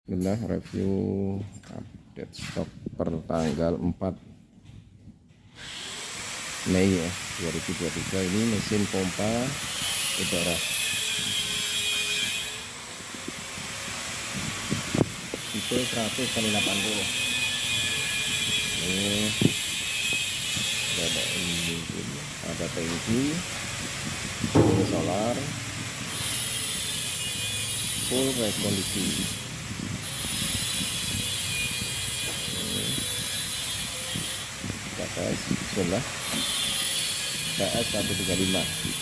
Bismillah, review update stok per tanggal 4 Mei ya 2023. Ini mesin pompa Ebara tipe 100/80. Ini ada ini, ada tangki, ini solar, full race kondisi. PS Bismillah PS 135.